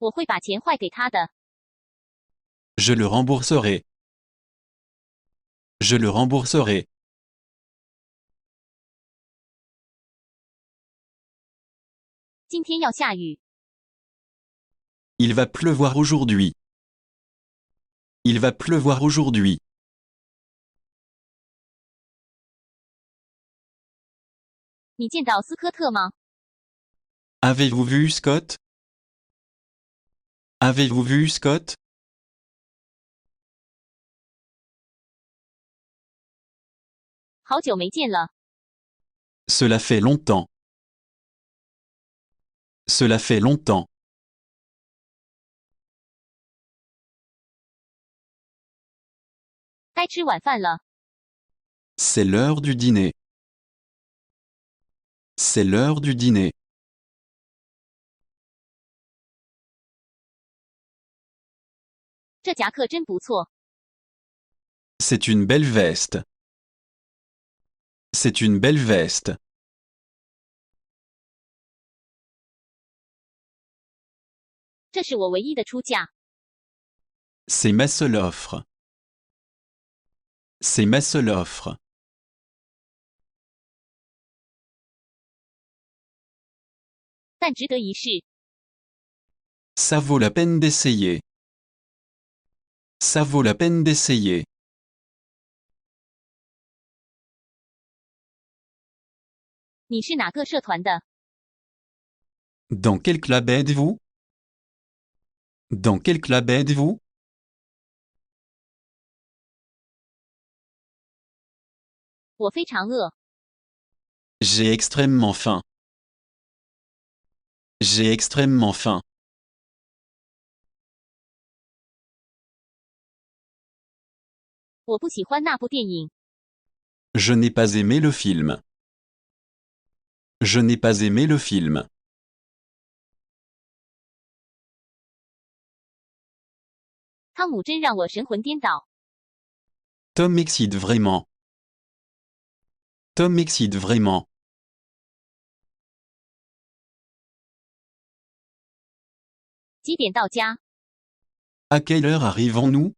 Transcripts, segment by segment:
我会把钱坏给他的。Je le rembourserai. Je le rembourserai. 今天要下雨。Il va pleuvoir aujourd'hui. Il va pleuvoir aujourd'hui. 你见到斯科特吗？ Avez-vous vu Scott? Avez-vous vu Scott? 好久没见了。 Cela fait longtemps. Cela fait longtemps. 该吃晚饭了。 C'est l'heure du dîner. C'est l'heure du dîner. 这夹克真不错。 C'est une belle veste. C'est une belle veste. 这是我唯一的出价。 C'est ma seule offre. C'est ma seule offre. 但值得一试。 Ça vaut la peine d'essayer. Ça vaut la peine d'essayer. 你是哪个社团的？ Dans quel club êtes-vous? Dans quel club êtes-vous? 我非常饿。 J'ai extrêmement faim. J'ai extrêmement faim. 我不喜欢那部电影。 Je n'ai pas aimé le film. Je n'ai pas aimé le film. 汤姆真让我神魂颠倒。 Tom m'excite vraiment. Tom m'excite vraiment. 几点到家？ À quelle heure arrivons-nous?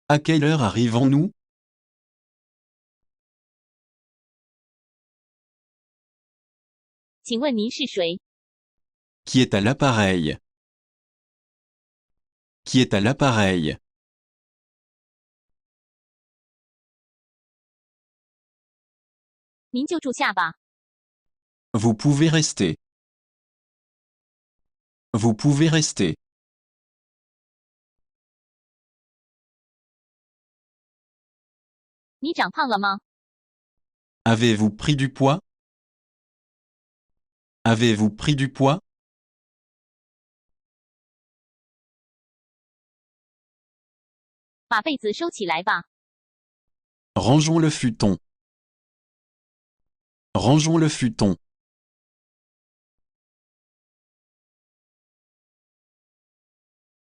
À quelle heure arrivons-nous? 请问您是谁？ Qui est à l'appareil? Qui est à l'appareil? 您就住下吧。 Vous pouvez rester. Vous pouvez rester. 你长胖了吗？ Avez-vous pris du poids? Avez-vous pris du poids? 把被子收起来吧。 Rangeons le futon. Rangeons le futon.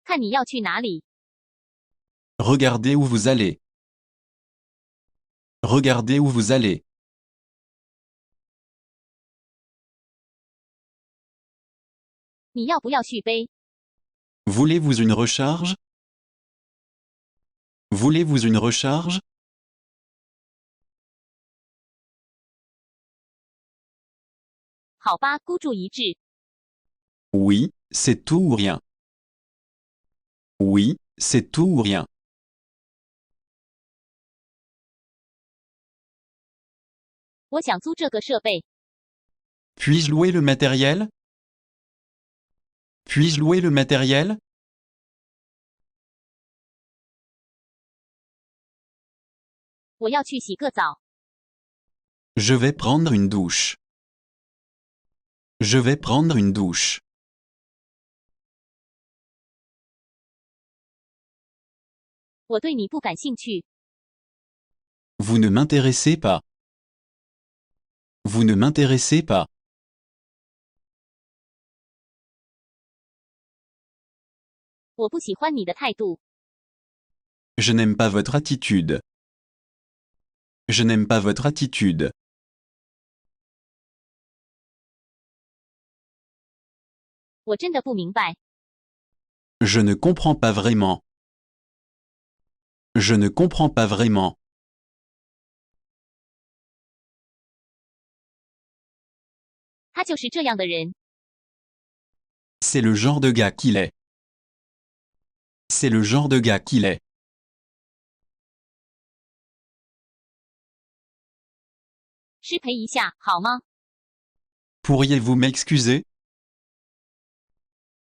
看你要去哪里。 Regardez où vous allez. Regardez où vous allez. 你要不要续杯？ Voulez-vous une recharge? Voulez-vous une recharge? 好吧，孤注一掷。 Oui, c'est tout ou rien. Oui, c'est tout ou rien. 我想租这个设备。 Puis-je louer le matériel? Puis-je louer le matériel? 我要去洗个澡。 Je vais prendre une douche. Je vais prendre une douche. 我对你不感兴趣。 Vous ne m'intéressez pas. Vous ne m'intéressez pas. 我不喜欢你的态度。 Je n'aime pas votre attitude. Je n'aime pas votre attitude. 我真的不明白。 Je ne comprends pas vraiment. Je ne comprends pas vraiment. 他就是这样的人。 C'est le genre de gars qu'il est. C'est le genre de gars qu'il est. 失陪一下，好吗？ Pourriez-vous m'excuser?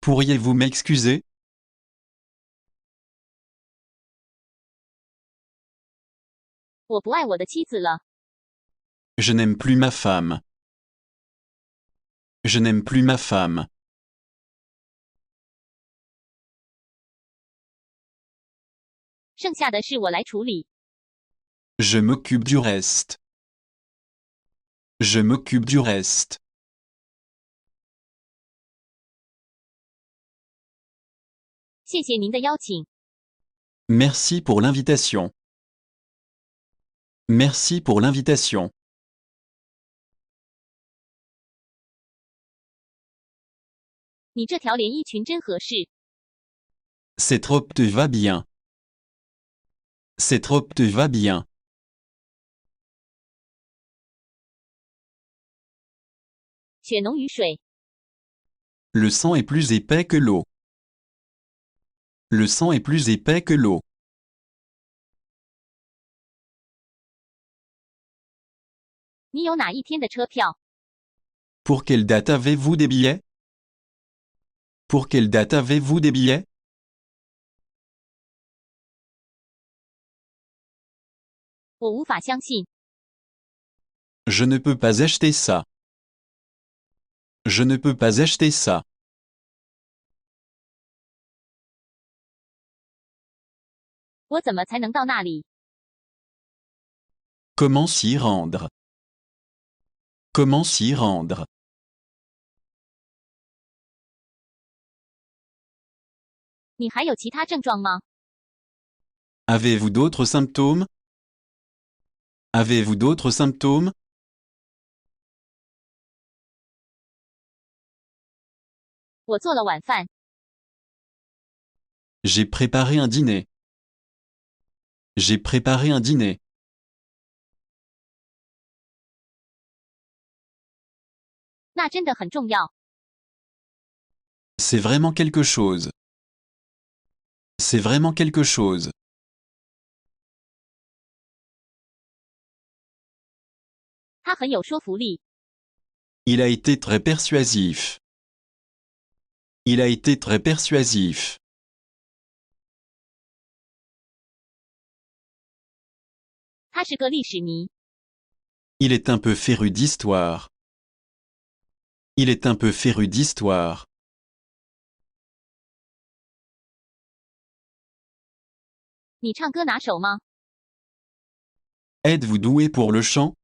Pourriez-vous m'excuser? 我不爱我的妻子了。 Je n'aime plus ma femme. Je n'aime plus ma femme. 剩下的事我来处理。 Je m'occupe du reste. Je m'occupe du reste. 谢谢您的邀请。 Merci pour l'invitation. Merci pour l'invitation. 你这条连衣裙真合适。 Cette robe te va bien. Cette robe te va bien. 血浓于水。 Le sang est plus épais que l'eau. Le sang est plus épais que l'eau. 你有哪一天的车票？ Pour quelle date avez-vous des billets? Pour quelle date avez-vous des billets? 我无法相信。 Je ne peux pas acheter ça. Je ne peux pas acheter ça. 我怎么才能到那里？ Comment s'y rendre? Comment s'y rendre? 你还有其他症状吗？ Avez-vous d'autres symptômes? Avez-vous d'autres symptômes? 我做了晚饭。 J'ai préparé un dîner. J'ai préparé un dîner. 那真的很重要。 C'est vraiment quelque chose. C'est vraiment quelque chose. 它很有说服力。 Il a été très persuasif. Il a été très persuasif. 他是个历史迷。 Il est un peu féru d'histoire. Il est un peu féru d'histoire. 你唱歌拿手吗？ Êtes-vous doué pour le chant?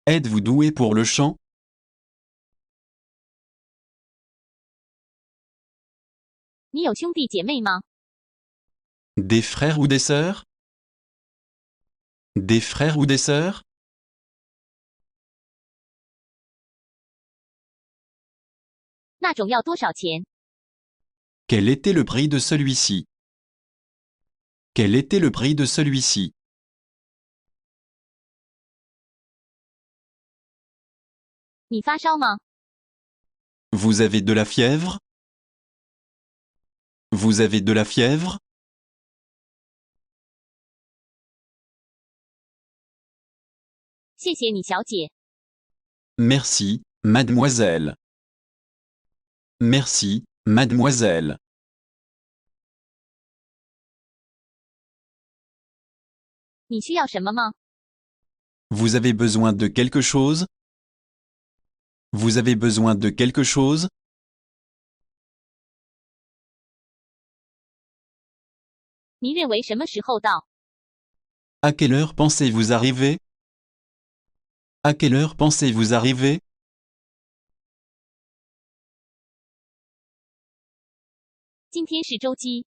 Êtes-vous doué pour le chant? 你有兄弟姐妹吗？ Des frères ou des sœurs? Des frères ou des sœurs? 那种要多少钱？ Quel était le prix de celui-ci? Quel était le prix de celui-ci? 你发烧吗？ Vous avez de la fièvre? Vous avez de la fièvre? 谢谢你，小姐。 Merci, mademoiselle. Merci, mademoiselle. 你需要什么吗？ Vous avez besoin de quelque chose? Vous avez besoin de quelque chose? 您认为什么时候到？ À quelle heure pensez-vous arriver? À quelle heure pensez-vous arriver? 今天是周几？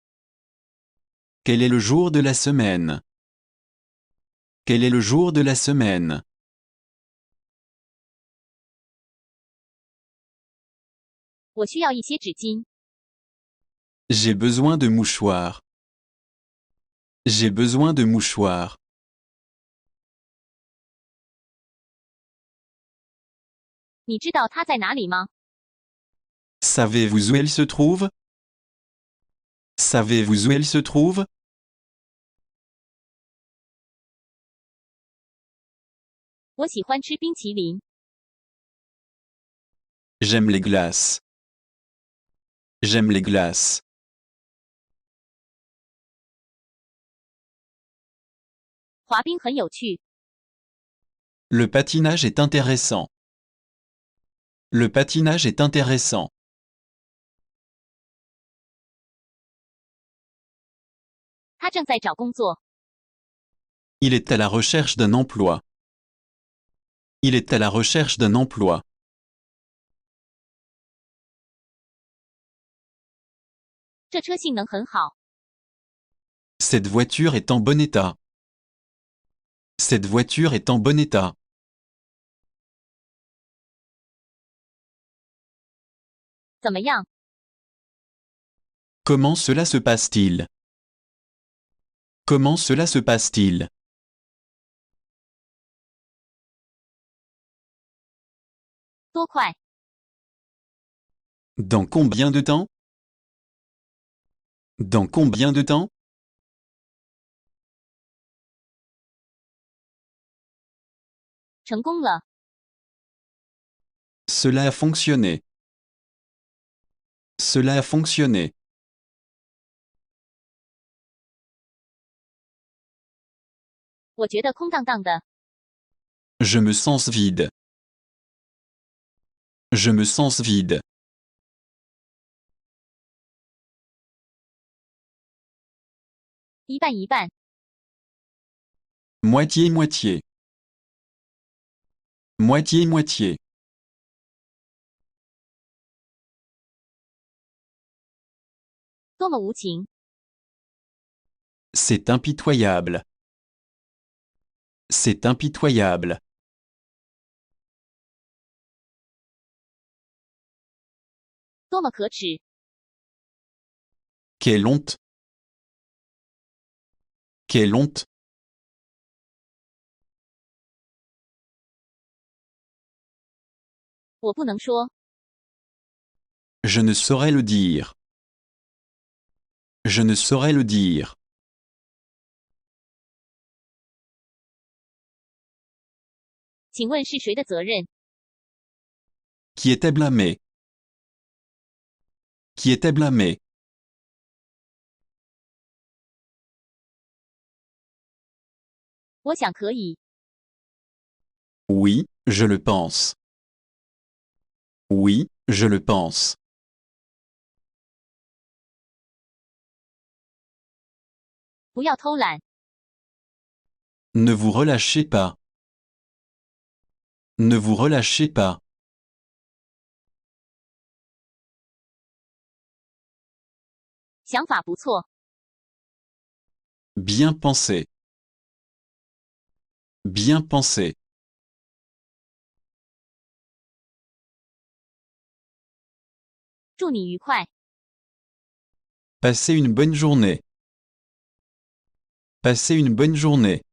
Quel est le jour de la semaine? Quel est le jour de la semaine? 我需要一些纸巾。 J'ai besoin de mouchoirs. J'ai besoin de mouchoirs. 你知道它在哪里吗？ Savez-vous où elle se trouve? Savez-vous où elle se trouve? 我喜欢吃冰淇淋。 J'aime les glaces. J'aime les glaces. 滑冰很有趣。 Le patinage est intéressant. Le patinage est intéressant. 他正在找工作。 Il est à la recherche d'un emploi. Il est à la recherche d'un emploi. 这车性能很好。 Cette voiture est en bon état. Cette voiture est en bon état. 怎么样？ Comment cela se passe-t-il? Comment cela se passe-t-il? 多快？ Dans combien de temps? Dans combien de temps? 成功了。 Cela a fonctionné. Cela a fonctionné. 我觉得空荡荡的。 Je me sens vide. Je me sens vide. 一半一半。 Moitié-moitié. Moitié-moitié. 多么无情！ C'est impitoyable. C'est impitoyable. 多么可耻！ Quelle honte! Quelle honte! 我不能说。 Je ne saurais le dire. Je ne saurais le dire. 请问是谁的责任？ Qui était blâmé? Qui était blâmé? 我想可以。 Oui, je le pense. Oui, je le pense. 不要偷懒。 Ne vous relâchez pas. Ne vous relâchez pas. 想法不错。 Bien pensé. Bien pensé. 祝你愉快。 Passez une bonne journée. Passez une bonne journée.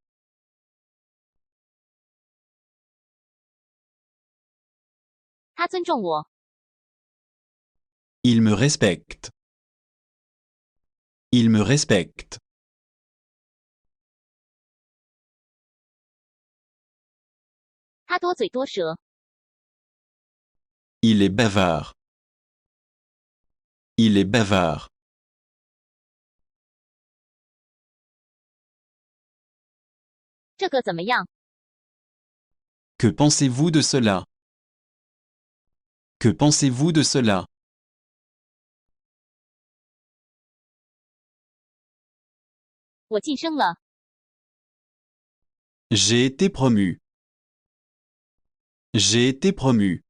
他尊重我。 Il me respecte. Il me respecte. 他多嘴多舌。 Il est bavard. Il est bavard. 这个怎么样？ Que pensez-vous de cela? Que pensez-vous de cela? 我晋升了。 J'ai été promu. J'ai été promu.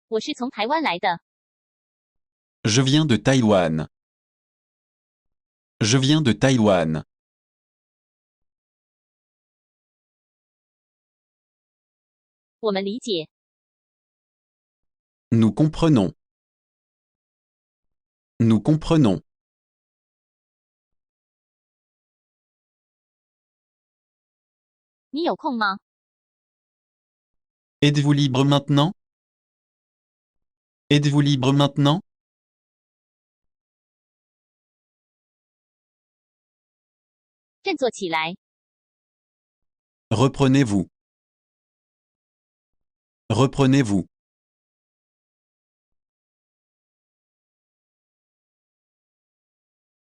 我是从台湾来的。 Je viens de Taïwan. Je viens de Taïwan. 我们理解。 Nous comprenons. Nous comprenons. 你有空吗？ Êtes-vous libre maintenant? Êtes-vous libre maintenant? 振作起来， Reprenez-vous. Reprenez-vous.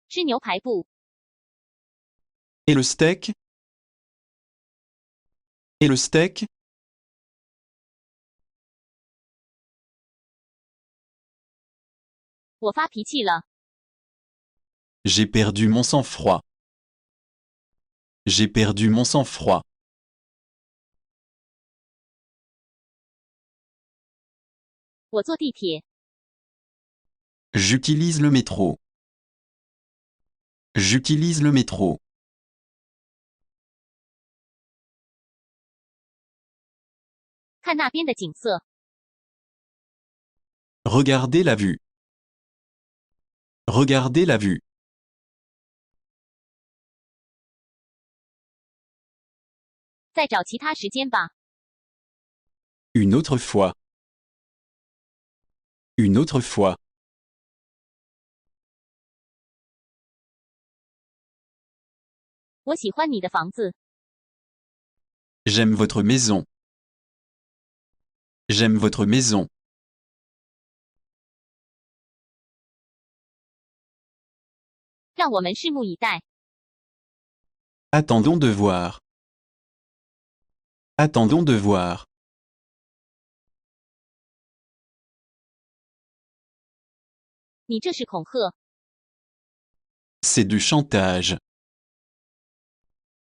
吃牛排不？ Et le steak? Et le steak? 我发脾气了， J'ai perdu mon sang-froid. J'ai perdu mon sang-froid. 我坐地铁， J'utilise le métro. J'utilise le métro. 看那边的景色， Regardez la vue. Regardez la vue. 再找其他时间吧。 Une autre fois. Une autre fois. 我喜欢你的房子， J'aime votre maison. J'aime votre maison. 让我们拭目以待。 Attendons de voir. Attendons de voir. 你这是恐吓， C'est du chantage.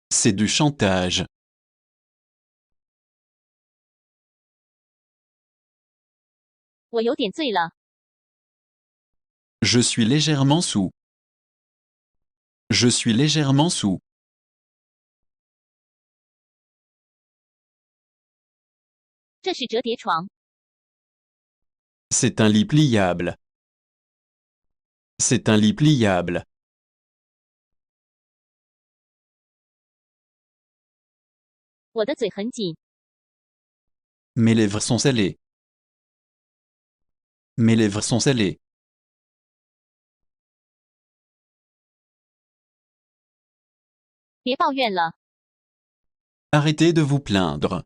C'est du chantage. 我有点醉了， Je suis légèrement sous. Je suis légèrement sous. 这是折叠床， C'est un lit pliable. C'est un lit pliable. 我的嘴很紧， Mes lèvres sont scellées. Mes lèvres sont scellées. 别抱怨了， Arrêtez de vous plaindre.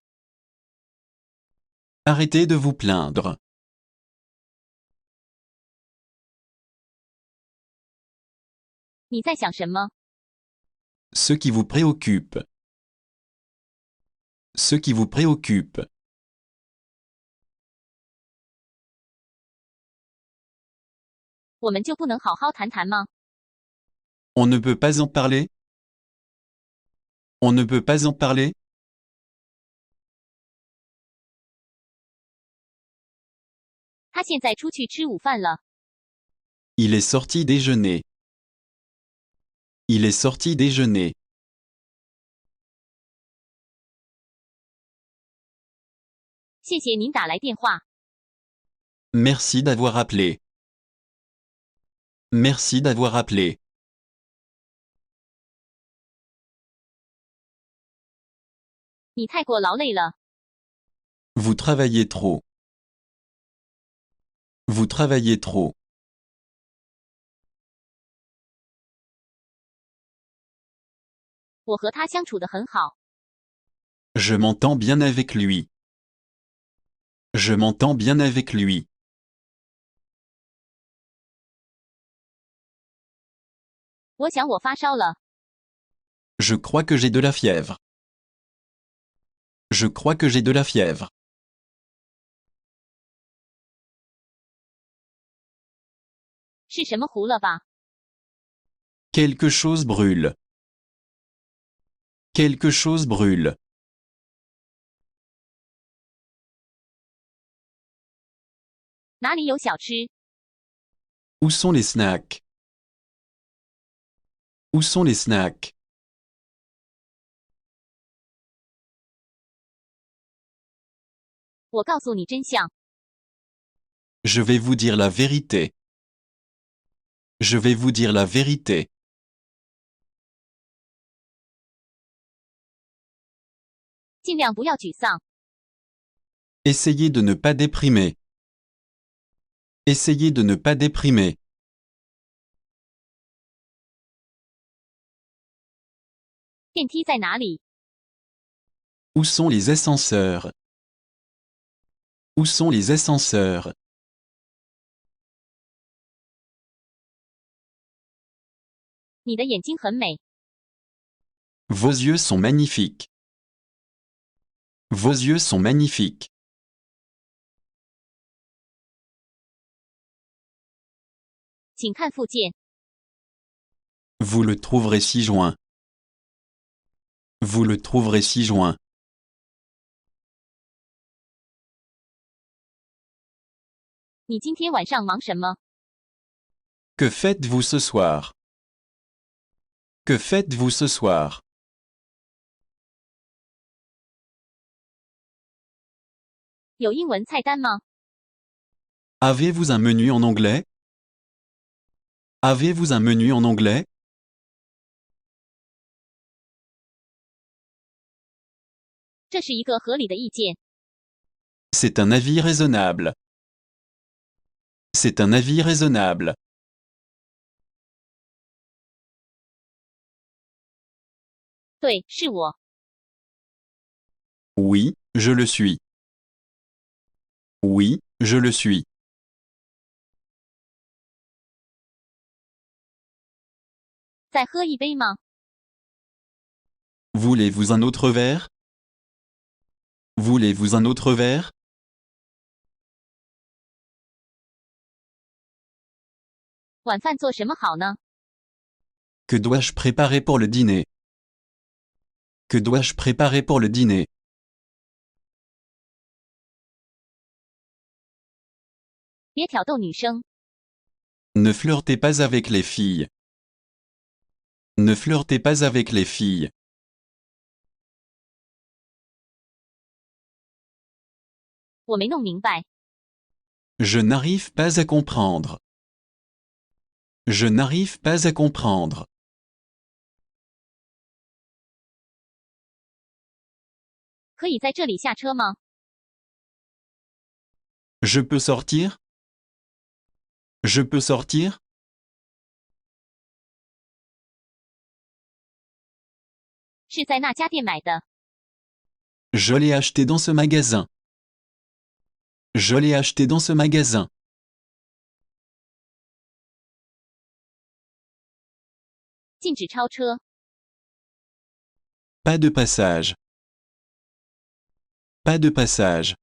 Arrêtez de vous plaindre. 你在想什么？ Ce qui vous préoccupe. Ce qui vous préoccupe. 我们就不能好好谈谈吗？ On ne peut pas en parler? On ne peut pas en parler? 他现在出去吃午饭了， Il est sorti déjeuner. Il est sorti déjeuner. 谢谢您打来电话。 Merci d'avoir appelé. Merci d'avoir appelé. 你太过劳累了， Vous travaillez trop. Vous travaillez trop. 我和他相处得很好， Je m'entends bien avec lui. Je m'entends bien avec lui. 我想我发烧了， Je crois que j'ai de la fièvre. Je crois que j'ai de la fièvre. 是什么糊了吧？ Quelque chose brûle. Quelque chose brûle. 哪里有小吃？ Où sont les snacks? Où sont les snacks? 我告诉你真相。 Je vais vous dire la vérité. Je vais vous dire la vérité. 尽量不要沮丧。 Essayez de ne pas déprimer. Essayez de ne pas déprimer. 电梯在哪里？ Où sont les ascenseurs? Où sont les ascenseurs? 你的眼睛很美。 Vos yeux sont magnifiques. Vos yeux sont magnifiques. 请看附件。 Vous le trouverez ci-joint. Vous le trouverez ci-joint. 你今天晚上忙什么？ Que faites-vous ce soir? Que faites-vous ce soir? 有英文菜单吗？ Avez-vous un menu en anglais? Avez-vous un menu en anglais? 这是一个合理的意见。 C'est un avis raisonnable. C'est un avis raisonnable. 对，是我。 Oui, je le suis. Oui, je le suis. 再喝一杯吗？ Voulez-vous un autre verre? Voulez-vous un autre verre? 晚饭做什么好呢？ Que dois-je préparer pour le dîner? Que dois-je préparer pour le dîner? 别挑逗女生。 Ne flirtez pas avec les filles. Ne flirtez pas avec les filles. 我没弄明白。 Je n'arrive pas à comprendre. Je n'arrive pas à comprendre. 可以在这里下车吗？ Je peux sortir? Je peux sortir? 是在那家店买的。 Je l'ai acheté dans ce magasin. Je l'ai acheté dans ce magasin. 禁止超车。 Pas de passage. Pas de passage.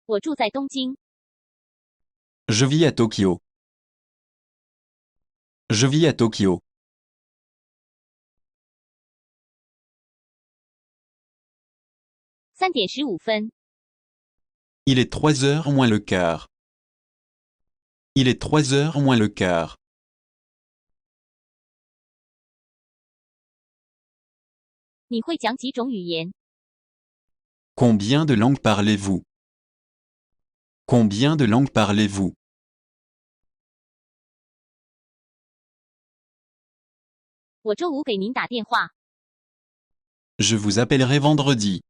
我住在东京。 Je vis à Tokyo. Je vis à Tokyo. 3点15分。 Il est 3 heures moins le quart. Il est 3 heures moins le quart. 你会讲几种语言？ Combien de langues parlez-vous? Combien de langues parlez-vous? 我周五给您打电话。 Je vous appellerai vendredi.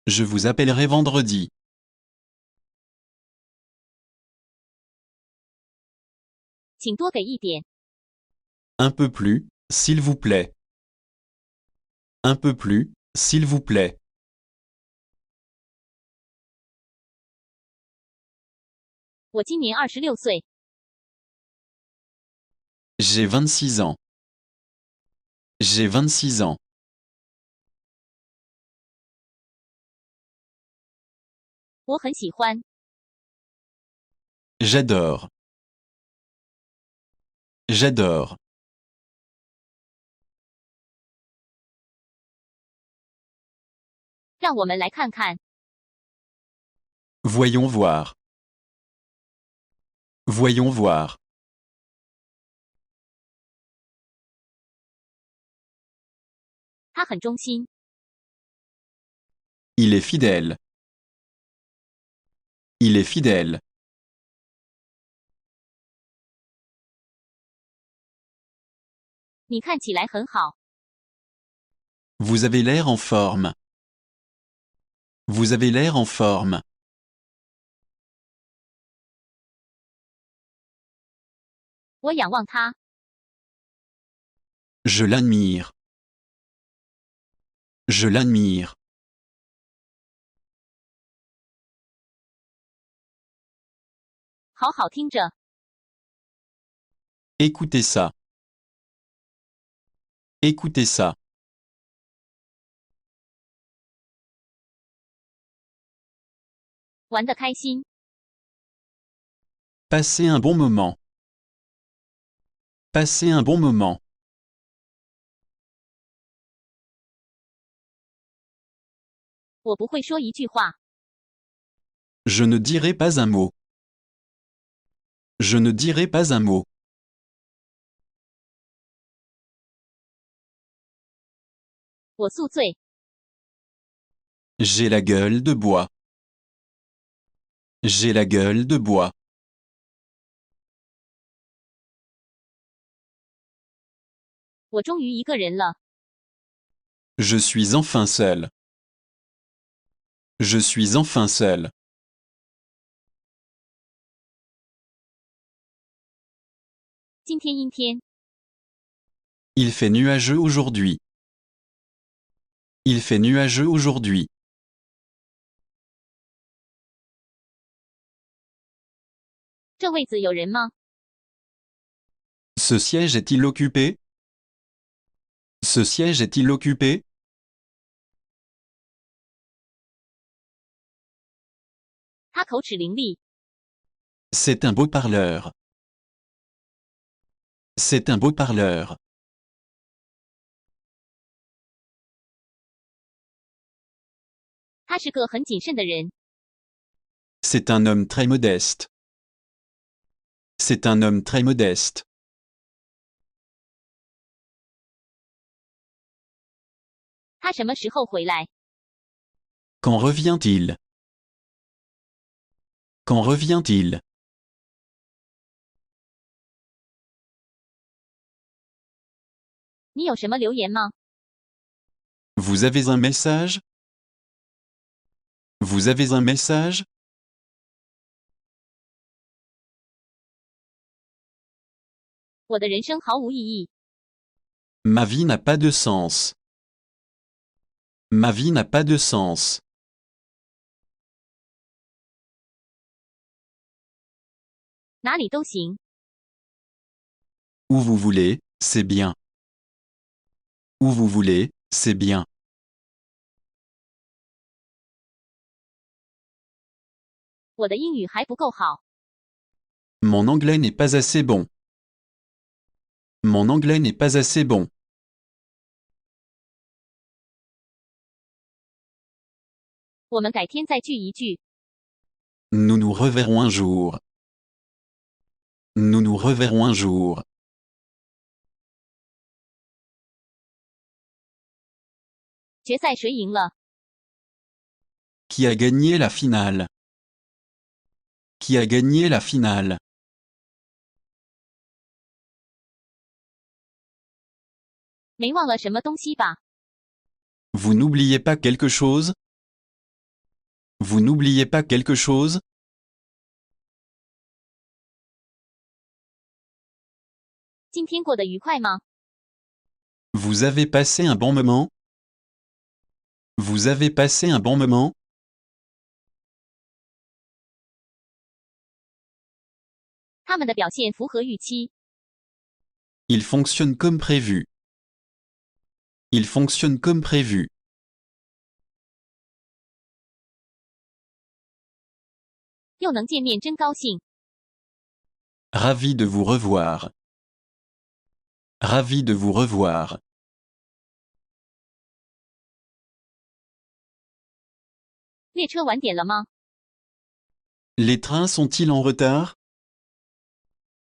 Je vous appellerai vendredi. 请多给一点。 Un peu plus, s'il vous plaît. Un peu plus, s'il vous plaît. 我今年26岁。 J'ai 26 ans. J'ai 26 ans. 我很喜欢。 J'adore. J'adore. 让我们来看看。 Voyons voir. Voyons voir. 他很忠心。Il est fidèle. Il est fidèle. 你看起来很好。Vous avez l'air en forme. Vous avez l'air en forme. 我仰望他。Je l'admire. Je l'admire. 好好听着。Écoutez ça. Écoutez ça. 玩得开心。Passez un bon moment. Passez un bon moment. 我不会说一句话。Je ne dirai pas un mot. Je ne dirai pas un mot. 我宿醉。J'ai la gueule de bois. J'ai la gueule de bois. 我终于一个人了。Je suis enfin seul. Je suis enfin seul. 今天阴天。Il fait nuageux aujourd'hui. Il fait nuageux aujourd'hui. 这位子有人吗？ Ce siège est-il occupé? Ce siège est-il occupé? 他口齿伶俐。C'est un beau parleur. C'est un beau parleur. 他是个很谨慎的人。C'est un homme très modeste. C'est un homme très modeste. 他什么时候回来？ Quand revient-il? Quand revient-il? 你有什么留言吗？ Vous avez un message? Vous avez un message? 我的人生毫无意义。 Ma vie n'a pas de sens. Ma vie n'a pas de sens. 哪里都行。 Où vous voulez, c'est bien. Où vous voulez, c'est bien. 我的英语还不够好。 Mon anglais n'est pas assez bon. Mon anglais n'est pas assez bon. 我们改天再聚一聚。 Nous nous reverrons un jour. Nous nous reverrons un jour. 决赛谁赢了？ Qui a gagné la finale? Qui a gagné la finale? 没忘了什么东西吧？ Vous n'oubliez pas quelque chose? Vous n'oubliez pas quelque chose? 今天过得愉快吗？ Vous avez passé un bon moment? Vous avez passé un bon moment? 他们的表现符合预期。 Il fonctionne comme prévu. Il fonctionne comme prévu. 又能见面真高兴。 Ravi de vous revoir. Ravi de vous revoir. 列车晚点了吗？ Les trains sont-ils en retard?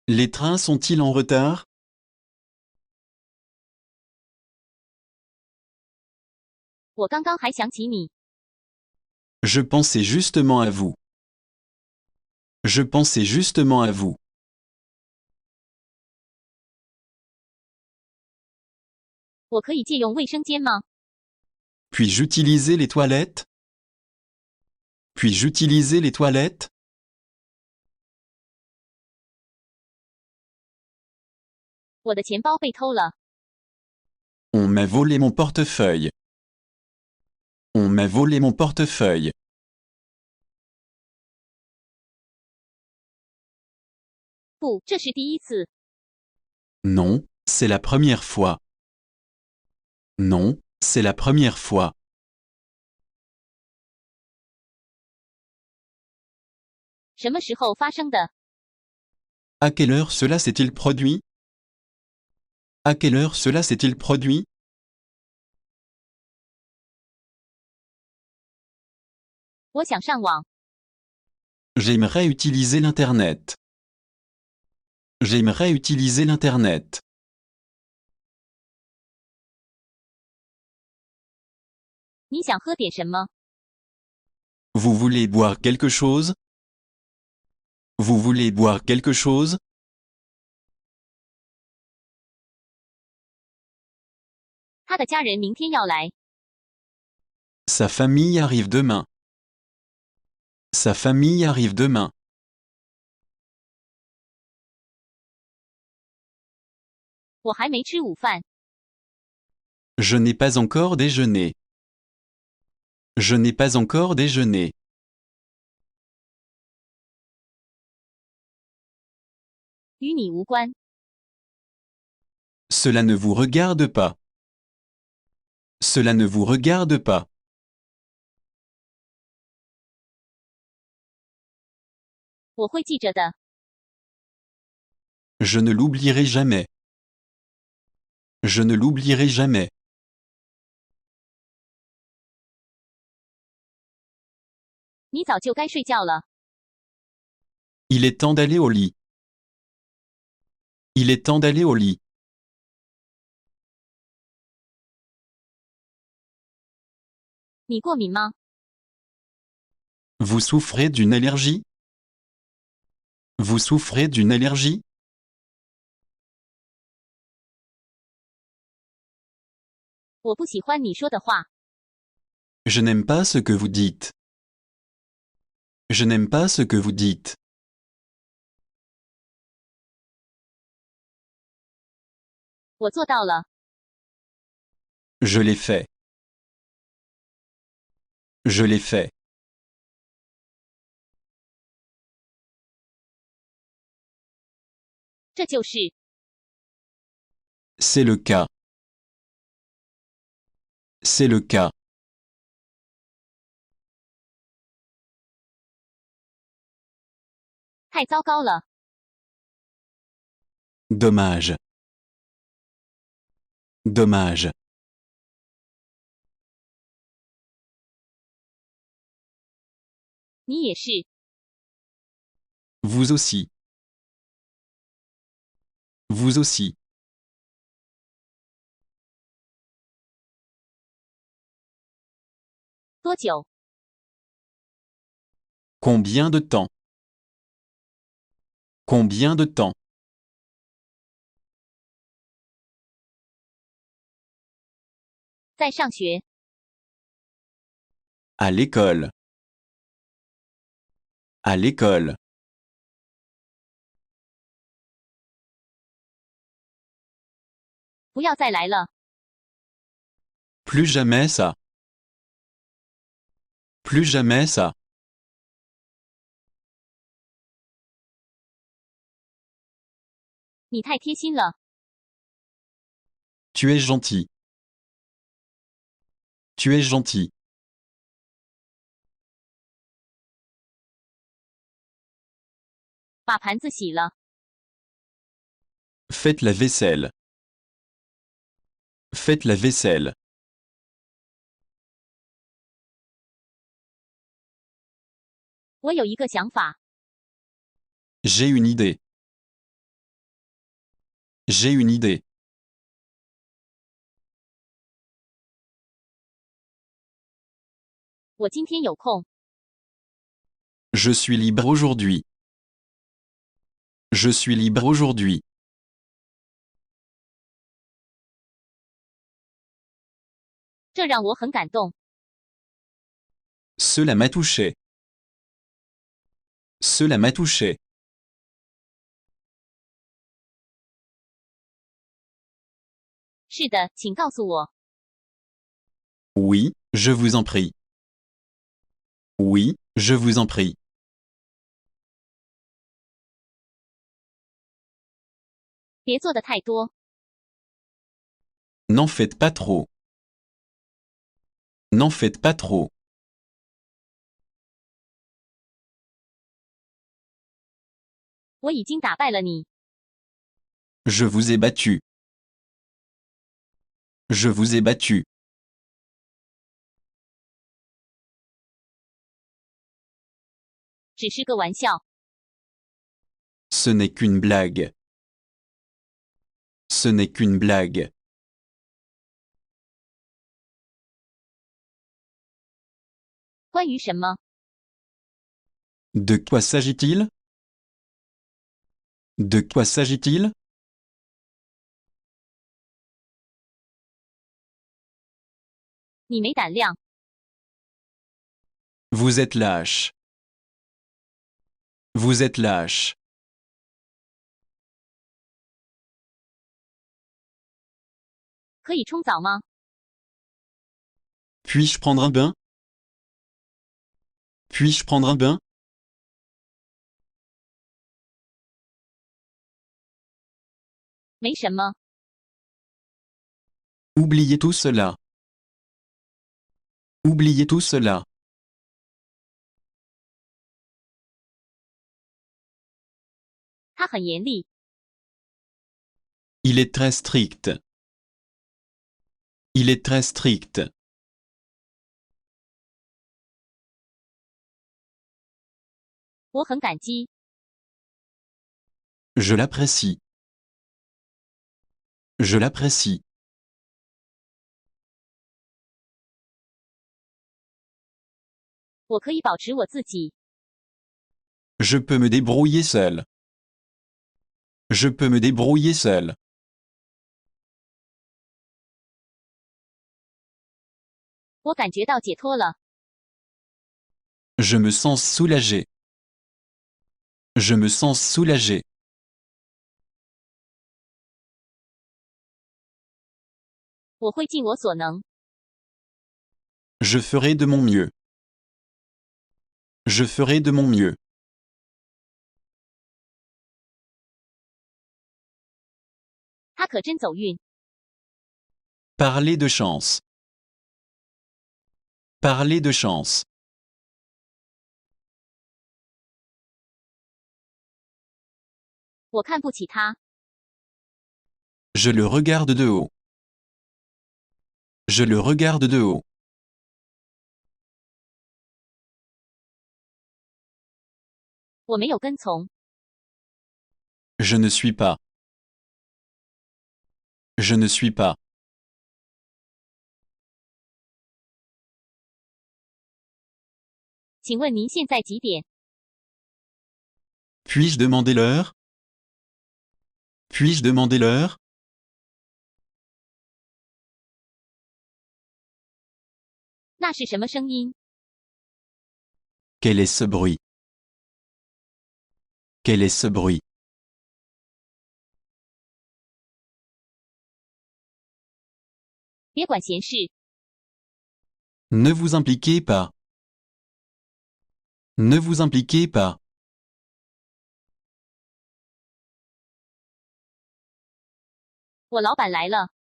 Les trains sont-ils en retard? 我刚刚还想起你。 Je pensais justement à vous. Je pensais justement à vous. 我可以借用卫生间吗？ Puis-je utiliser les toilettes? Puis-je utiliser les toilettes? 我的钱包被偷了。 On m'a volé mon portefeuille. On m'a volé mon portefeuille. 不，这是第一次。 Non, c'est la première fois. Non, c'est la première fois. 什么时候发生的？ À quelle heure cela s'est-il produit? À quelle heure cela s'est-il produit? 我想上网。 J'aimerais utiliser l'Internet. J'aimerais utiliser l'Internet. 你想喝点什么？ Vous voulez boire quelque chose? Vous voulez boire quelque chose? 他的家人明天要来。 Sa famille arrive demain. Sa famille arrive demain. 我还没吃午饭。 Je n'ai pas encore déjeuné. Je n'ai pas encore déjeuné. 与你无关。 Cela ne vous regarde pas. Cela ne vous regarde pas. 我会记着的。 Je ne l'oublierai jamais. Je ne l'oublierai jamais. 你早就该睡觉了。 Il est temps d'aller au lit. Il est temps d'aller au lit. 你过敏吗？ Vous souffrez d'une allergie? Vous souffrez d'une allergie? 我不喜欢你说的话。 Je n'aime pas ce que vous dites. Je n'aime pas ce que vous dites. 我做到了。 Je l'ai fait. Je l'ai fait. 这就是。 C'est le cas. C'est le cas. 太糟糕了。 Dommage. Dommage. 你也是。 Vous aussi. Vous aussi. 多久？ Combien de temps? Combien de temps? 在上学。 À l'école. À l'école. 不要再来了。 Plus jamais ça. Plus jamais ça. 你太贴心了。 Tu es gentil. Tu es gentil. 把盘子洗了。 Faites la vaisselle. Faites la vaisselle. 我有一个想法。 J'ai une idée. J'ai une idée. 我今天有空。 Je suis libre aujourd'hui. Je suis libre aujourd'hui. 这让我很感动。 Cela m'a touché. Cela m'a touché. 是的，请告诉我。 Oui, je vous en prie. Oui, je vous en prie. 别做的太多。 N'en faites pas trop. N'en faites pas trop. 我已经打败了你。 Je vous ai battu. Je vous ai battu. 只是个玩笑。 Ce n'est qu'une blague. Ce n'est qu'une blague. 关于什么？ De quoi s'agit-il? De quoi s'agit-il? 你没胆量。 Vous êtes lâche. Vous êtes lâche. 可以冲澡吗？ Puis-je prendre un bain? Puis-je prendre un bain? 没什么。 Oubliez tout cela. Oubliez tout cela. 他很严厉。 Il est très strict. Il est très strict. 我很感激。 Je l'apprécie. Je l'apprécie. 我可以保持我自己。 Je peux me débrouiller seul. Je peux me débrouiller seul. 我感觉到解脱了。 Je me sens soulagé. Je me sens soulagé. 我会尽我所能。 Je ferai de mon mieux. Je ferai de mon mieux. 他可真走运。 Parler de chance. Parler de chance. 我看不起他。 Je le regarde de haut. Je le regarde de haut. 我没有跟从。 Je ne suis pas. Je ne suis pas. 请问您现在几点？ Puis-je demander l'heure? Puis-je demander l'heure? 那是什么声音？ Quel est ce bruit? Quel est ce bruit? 别管闲事。 Ne vous impliquez pas. Ne vous impliquez pas. 我老板来了。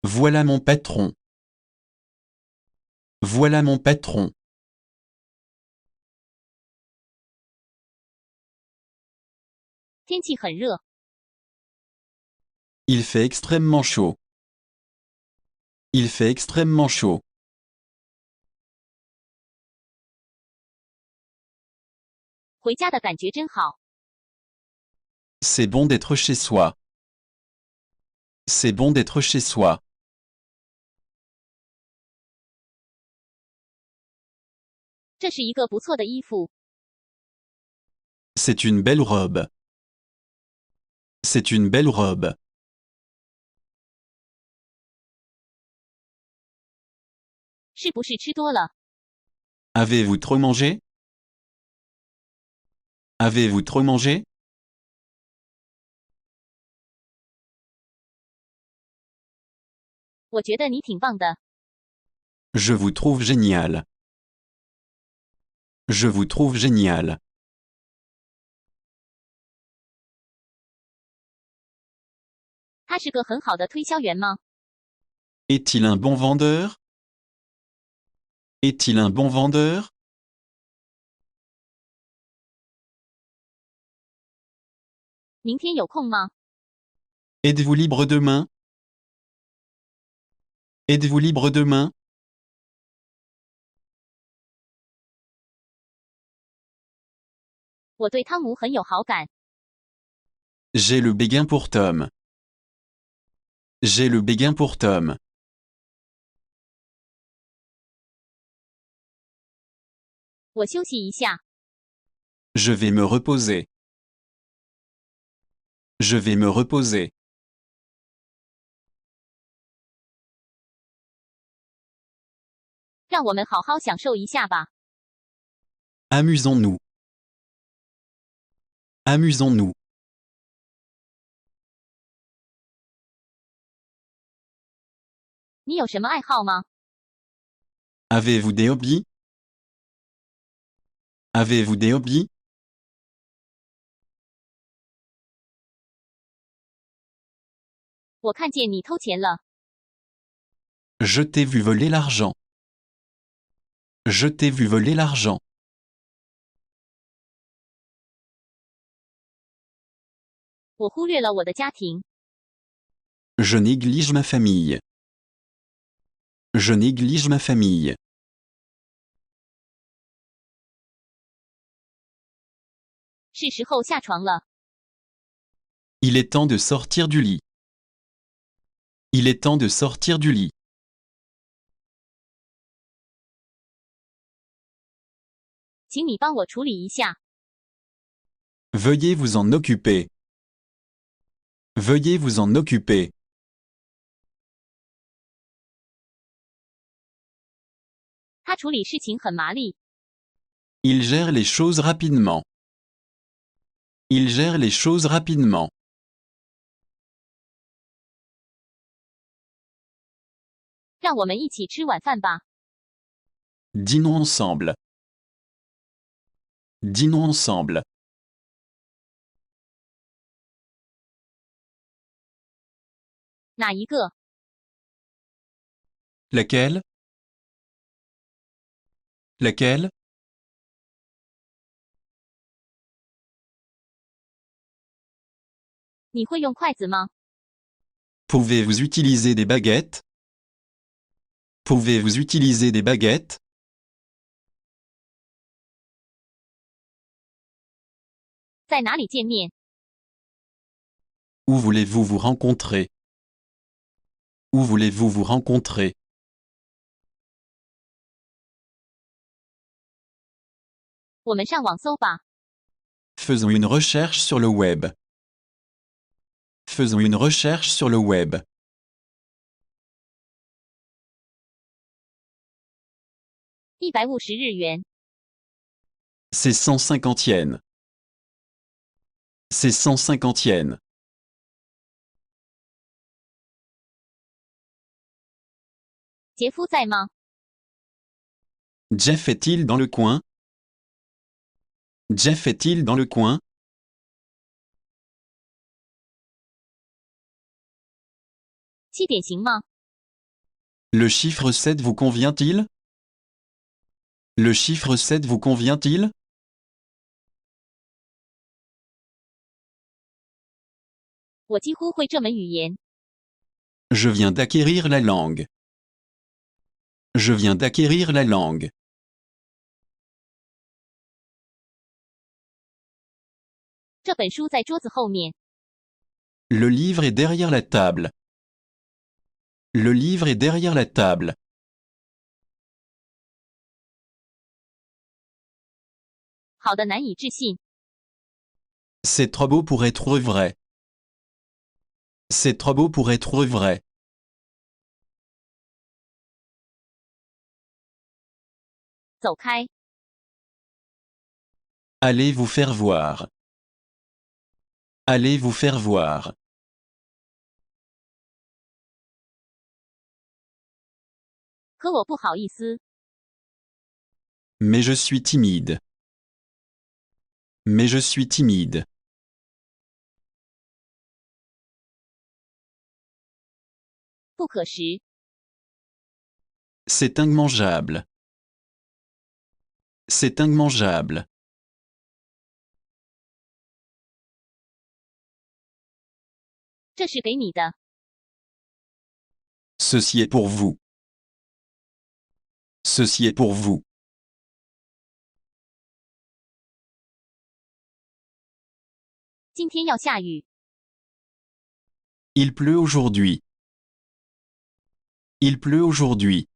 Voilà mon patron. Voilà mon patron. 天气很热。 Il fait extrêmement chaud. Il fait extrêmement chaud. 回家的感觉真好。 C'est bon d'être chez soi. C'est bon d'être chez soi. 这是一个不错的衣服。 C'est une belle robe. C'est une belle robe. 是不是吃多了？ Avez-vous trop mangé? Avez-vous trop mangé? 我觉得你挺棒的。 Je vous trouve génial. Je vous trouve génial. 他是个很好的推销员吗？ Est-il un bon vendeur? Est-il un bon vendeur? 明天有空吗？ Êtes-vous libre demain? Êtes-vous libre demain? 我对汤姆很有好感。 J'ai le béguin pour Tom. J'ai le béguin pour Tom. 我休息一下。 Je vais me reposer. Je vais me reposer. 让我们好好享受一下吧。 Amusons-nous. Amusons-nous. 你有什么爱好吗？ Avez-vous des hobbies? Avez-vous des hobbies? 我看见你偷钱了。 Je t'ai vu voler l'argent. Je t'ai vu voler l'argent. 我忽略了我的家庭。 Je néglige ma famille. Je néglige ma famille. 是时候下床了。 Il est temps de sortir du lit. Il est temps de sortir du lit. 请你帮我处理一下。 Veuillez vous en occuper. Veuillez vous en occuper. 他处理事情很麻利。 Il gère les choses rapidement. Il gère les choses rapidement. 让我们一起吃晚饭吧。 Dînons ensemble. Dînons ensemble. 哪一个？ Laquelle? Laquelle? 你会用筷子吗？ Pouvez-vous utiliser des baguettes? Pouvez-vous utiliser des baguettes? 在哪里见面？ Où voulez-vous vous rencontrer? Où voulez-vous vous rencontrer? 我们上网搜吧。 Faisons une recherche sur le web. Faisons une recherche sur le web. 150日元。 C'est 150 yens. C'est 150 yens. 杰夫在吗？ Jeff est-il dans le coin? Jeff est-il dans le coin? 7点行吗？ Le chiffre 7 vous convient-il? Le chiffre 7 vous convient-il? 我几乎会这门语言。 Je viens d'acquérir la langue. Je viens d'acquérir la langue. 这本书在桌子后面。 Le livre est derrière la table. Le livre est derrière la table. 好的难以置信。 C'est trop beau pour être vrai. C'est trop beau pour être vrai. 走开， Allez vous faire voir. Allez vous faire voir. 可我不好意思。 Mais je suis timide. Mais je suis timide. 不可食， C'est immangeable. C'est immangeable. 这是给你的。 Ceci est pour vous. Ceci est pour vous. 今天要下雨， Il pleut aujourd'hui. Il pleut aujourd'hui.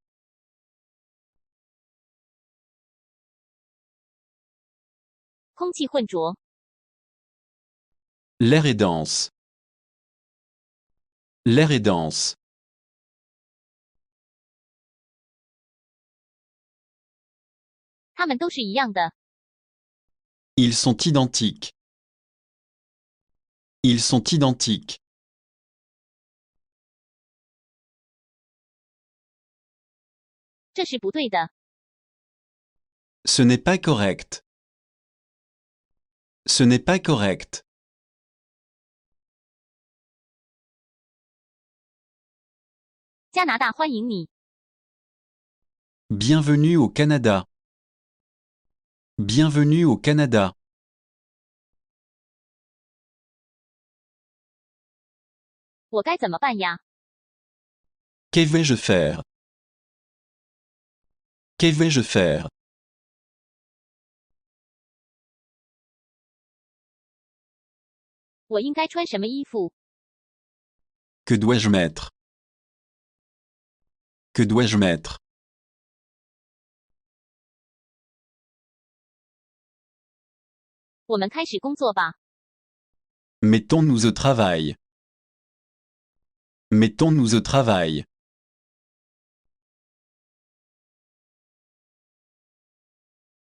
空气混浊， L'air est dense. L'air est dense. 它们都是一样的。 Ils sont identiques. Ils sont identiques. 这是不对的。 Ce n'est pas correct. Ce n'est pas correct. 加拿大欢迎你， Bienvenue au Canada. Bienvenue au Canada. 我该怎么办呀？ Que vais-je faire? Que vais-je faire? 我应该穿什么衣服？ Que dois-je mettre? Que dois-je mettre? 我们开始工作吧。 Mettons-nous au travail. Mettons-nous au travail.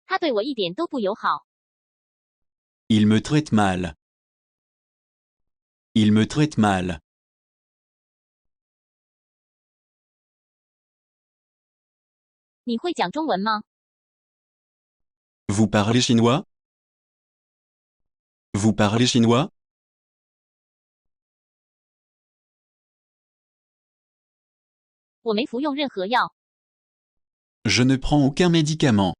他对我一点都不友好。 Il me traite mal. Il me traite mal. 你会讲中文吗？ Vous parlez chinois? Vous parlez chinois? 我没服用任何药。 Je ne prends aucun médicament.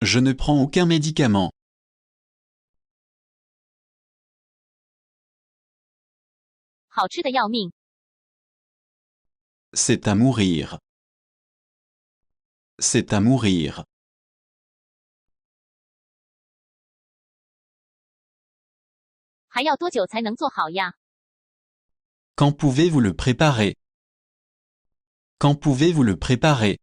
Je ne prends aucun médicament. 好吃的要命。 C'est à mourir. C'est à mourir. 还要多久才能做好呀？ Quand pouvez-vous le préparer? Quand pouvez-vous le préparer?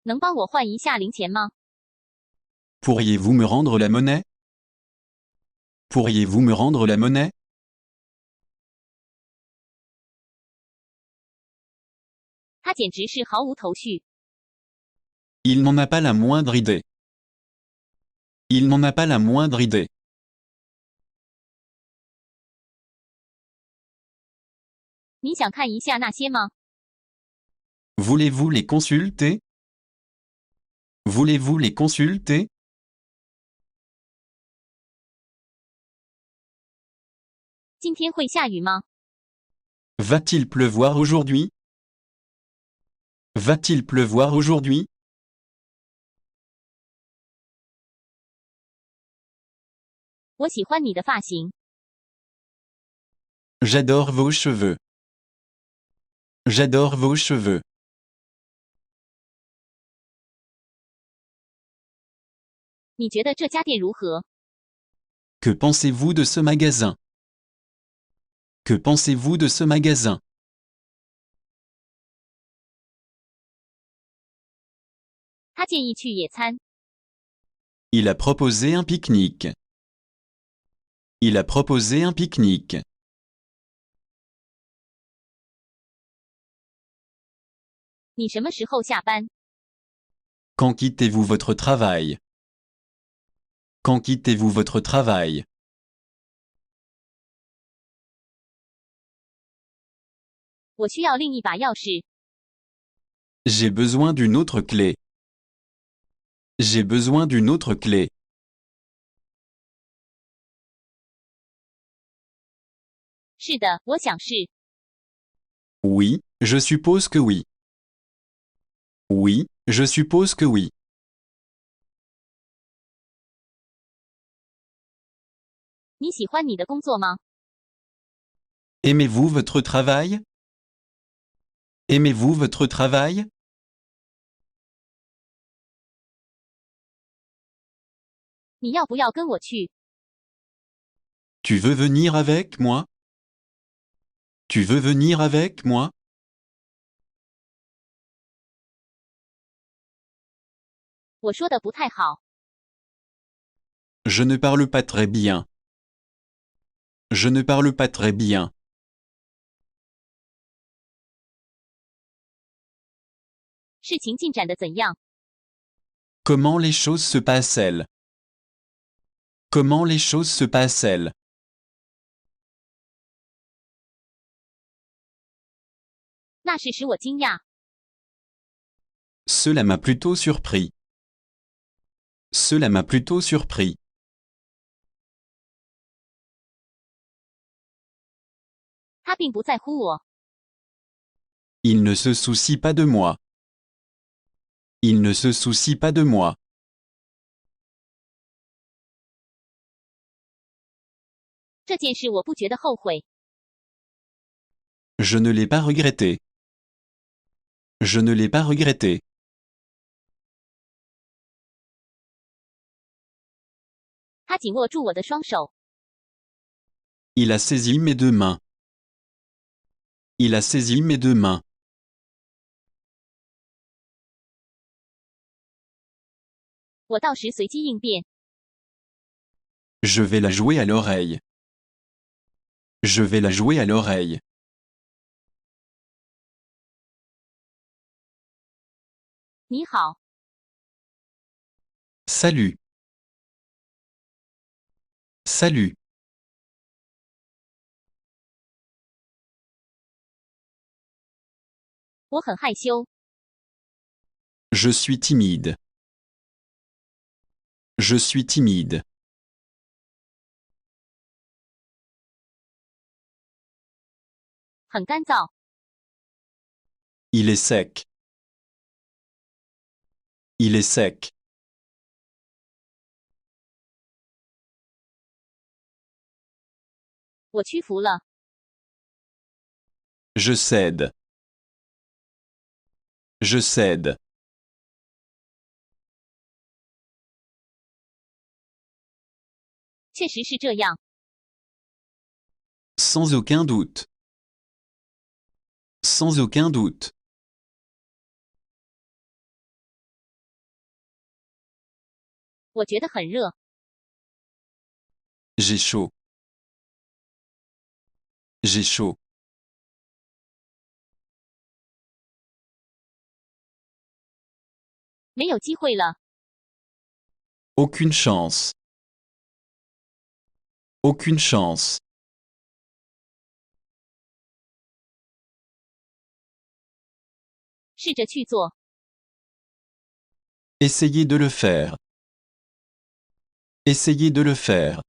能帮我换一下零钱吗？ Pourriez-vous me rendre la monnaie? Pourriez-vous me rendre la monnaie? 他简直是毫无头绪。 Il n'en a pas la moindre idée. Il n'en a pas la moindre idée. 你想看一下那些吗？ Voulez-vous les consulter? Voulez-vous les consulter? 今天会下雨吗？ Va-t-il pleuvoir aujourd'hui? Va-t-il pleuvoir aujourd'hui? 我喜欢你的发型。 J'adore vos cheveux. J'adore vos cheveux. 你觉得这家店如何？ Que pensez-vous de ce magasin? Que pensez-vous de ce magasin? 他建议去野餐。Il a proposé un pique-nique. Il a proposé un pique-nique. 你什么时候下班？ Quand quittez-vous votre travail? Quand quittez-vous votre travail? 我需要另一把钥匙。 J'ai besoin d'une autre clé. J'ai besoin d'une autre clé. 是的，我想是。 Oui, je suppose que oui. Oui, je suppose que oui. 你喜欢你的工作吗？ Aimez-vous votre travail? Aimez-vous votre travail? 你要不要跟我去？ Tu veux venir avec moi? Tu veux venir avec moi? 我说的不太好。 Je ne parle pas très bien. Je ne parle pas très bien. 事情进展的怎样？ Comment les choses se passent-elles? Comment les choses se passent-elles? 那是使我惊讶。 Cela m'a plutôt surpris. Cela m'a plutôt surpris. 他并不在乎我。 Il ne se soucie pas de moi. Il ne se soucie pas de moi. 这件事我不觉得后悔。 Je ne l'ai pas regretté. Je ne l'ai pas regretté. 他紧握住我的双手。 Il a saisi mes deux mains. Il a saisi mes deux mains. 我到时随机应变。 Je vais la jouer à l'oreille. Je vais la jouer à l'oreille. 你好， Salut. Salut. 我很害羞。 Je suis timide. Je suis timide. 很干燥。 Il est sec. Il est sec. 我屈服了。 Je cède. Je cède. 确实是这样。 Sans aucun doute. Sans aucun doute. 我觉得很热。 J'ai chaud. J'ai chaud. 没有机会了。 Aucune chance. Aucune chance. 试着去做。 Essayez de le faire. Essayez de le faire.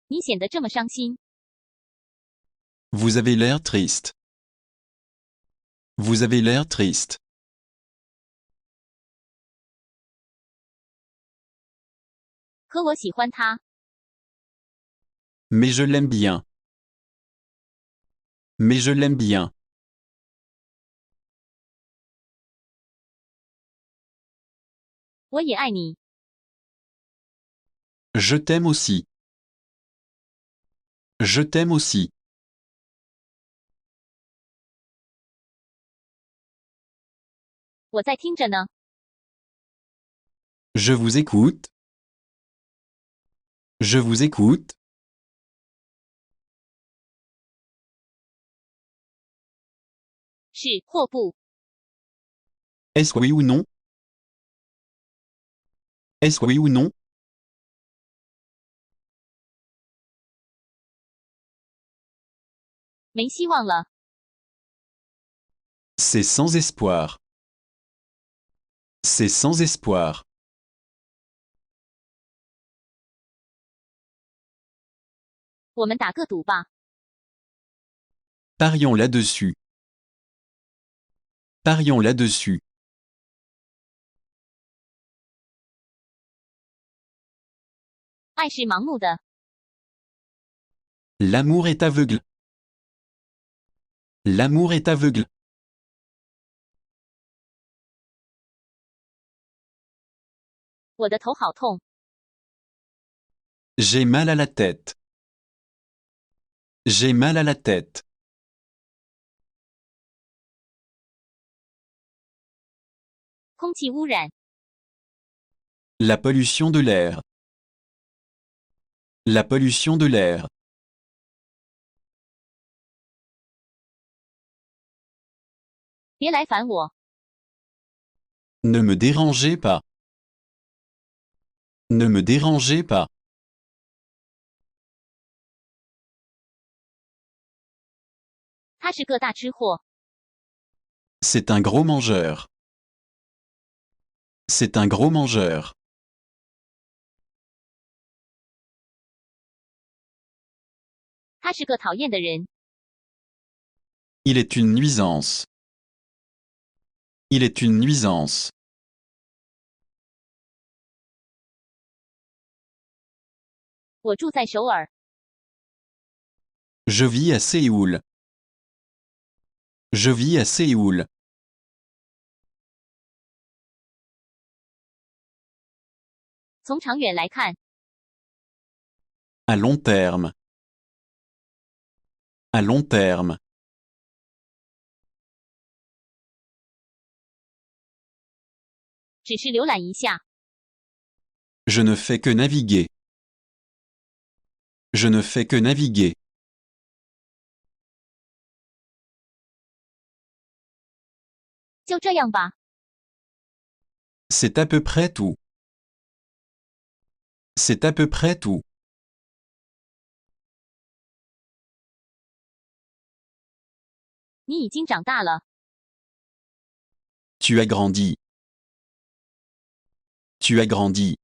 你显得这么伤心。 Vous avez l'air triste. Vous avez l'air triste. 可我喜欢他。 Mais je l'aime bien. Mais je l'aime bien. 我也爱你。 Je t'aime aussi. Je t'aime aussi. 我在听着呢。Je vous écoute. Je vous écoute. 是或不？ Est-ce oui ou non? Est-ce oui ou non? 没希望了。 C'est sans espoir. C'est sans espoir. 我们打个赌吧。 Parions là-dessus. Parions là-dessus. 爱是盲目的。 L'amour est aveugle. L'amour est aveugle. 我的头好痛。 J'ai mal à la tête. J'ai mal à la tête. 空气污染。 La pollution de l'air. La pollution de l'air. 别来烦我。 Ne me dérangez pas. Ne me dérangez pas. 他是个大吃货。 C'est un gros mangeur. C'est un gros mangeur. 他是个讨厌的人。 Il est une nuisance. Il est une nuisance. 我住在首尔。 Je vis à Séoul. Je vis à Séoul. 从长远来看， À long terme. À long terme. 只是浏览一下。 Je ne fais que naviguer. Je ne fais que naviguer. 就这样吧。 C'est à peu près tout. C'est à peu près tout. 你已经长大了。 Tu as grandi. Tu as grandi.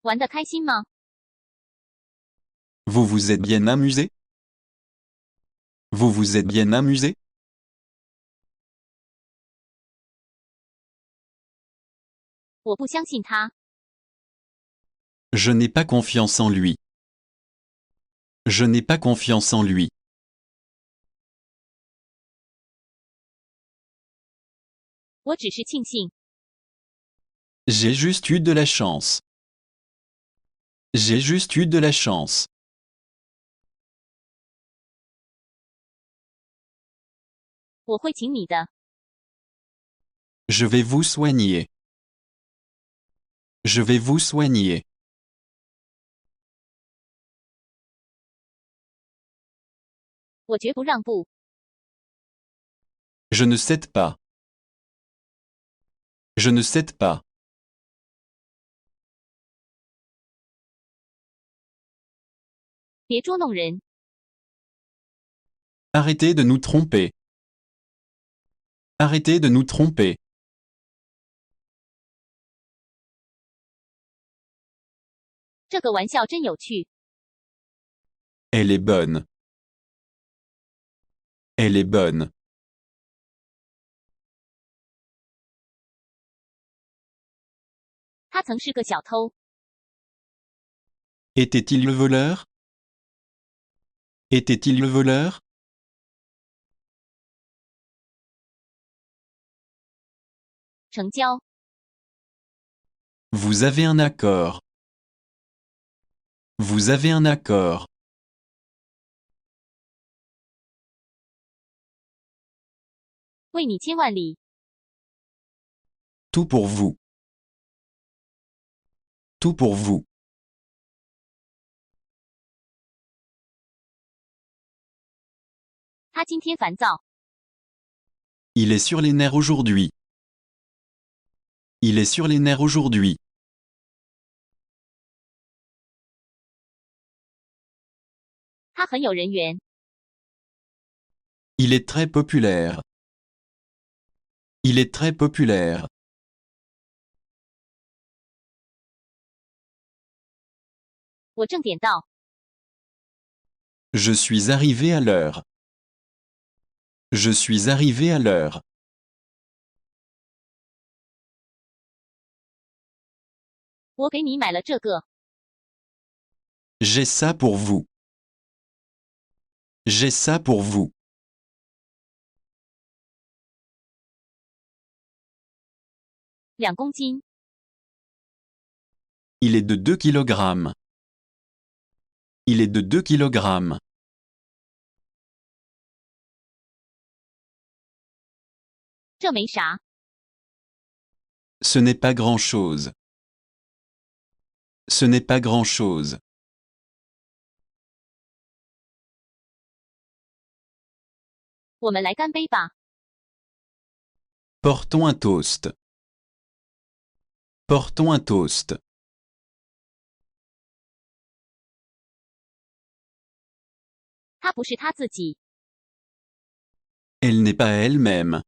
玩得开心吗？ Vous vous êtes bien amusé? Vous vous êtes bien amusé? 我不相信他。 Je n'ai pas confiance en lui. Je n'ai pas confiance en lui. 我只是庆幸。 J'ai juste eu de la chance. J'ai juste eu de la chance. 我会请你的。 Je vais vous soigner. Je vais vous soigner. 我绝不让步。 Je ne cède pas. Je ne cède pas. 别捉弄人。 Arrêtez de nous tromper. Arrêtez de nous tromper. 这个玩笑真有趣。 Elle est bonne. Elle est bonne. 他曾是个小偷。 Était-il le voleur? Était-il le voleur? 成交。 Vous avez un accord. Vous avez un accord. 为你千万里。 Tout pour vous. Tout pour vous. 他今天烦躁。 Il est sur les nerfs aujourd'hui. Il est sur les nerfs aujourd'hui. 他很有人缘。 Il est très populaire. Il est très populaire. 我正点到。 Je suis arrivé à l'heure. Je suis arrivé à l'heure. 我给你买了这个。 J'ai ça pour vous. J'ai ça pour vous. 2公斤。 Il est de 2 kg. Il est de 2 kg. 这没啥。 Ce n'est pas grand-chose. Ce n'est pas grand-chose. 我们来干杯吧。 Portons un toast. Portons un toast. 她不是她自己。 Elle n'est pas elle-même.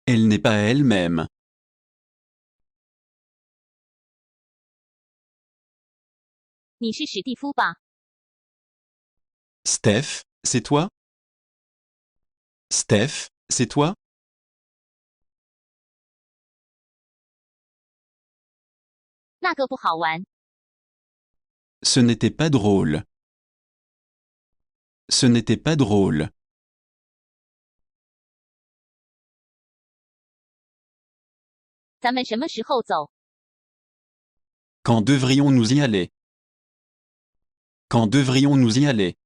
Elle n'est pas elle-même. 你是史蒂夫吧？ Steph, c'est toi? Steph, c'est toi? 那个不好玩。 Ce n'était pas drôle. Ce n'était pas drôle. 咱们什么时候走？ Quand devrions-nous y aller? Quand devrions-nous y aller?